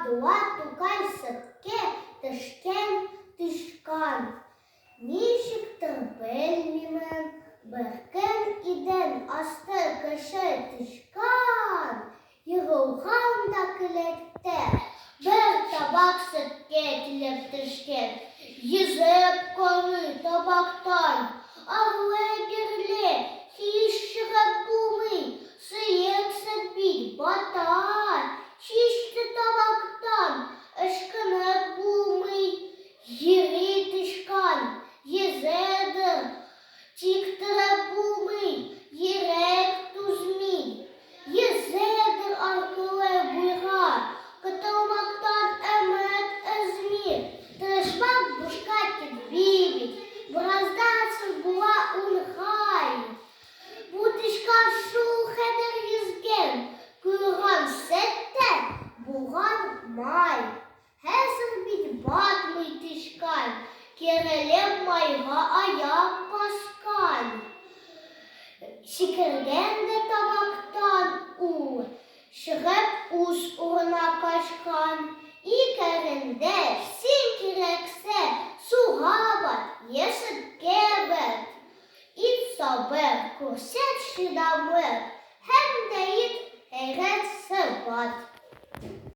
Абдулла Тукай сыртке тышкен тышкан. Ничек белмимен, беркен иден асты кеше тышкан. Йығылған да кілекте, бір табақ сүтке кілеп тышкен. Езіп көңі табақтан, ағылы-гірлі, хиш шығып бұлмый, сүйек сәтбейд батан. Шишті табақтан, ышқынып бұлмый, ері тышкан, езедір. Тиктіріп бұлмый, ерек тұзмей, езедір арқылы бұйға, қытылмақтан әмет әзмей. Тырышмақ бұшқа кетбейбет, біраздан бұла ұнғай. Бұ тышкан шул хәдір езген, күйған сәттен бұған май. Хәзір бит батмый тышкан, керелеп майға аяқ басқан. Секіргенде табақтан у, шығып ұс ұрына қашқан. Икәрінде сен керексе суға бат, есітке бәт. Ит сабыр, көрсет шыдамыр, һәм дә ит әйрәт сырбат.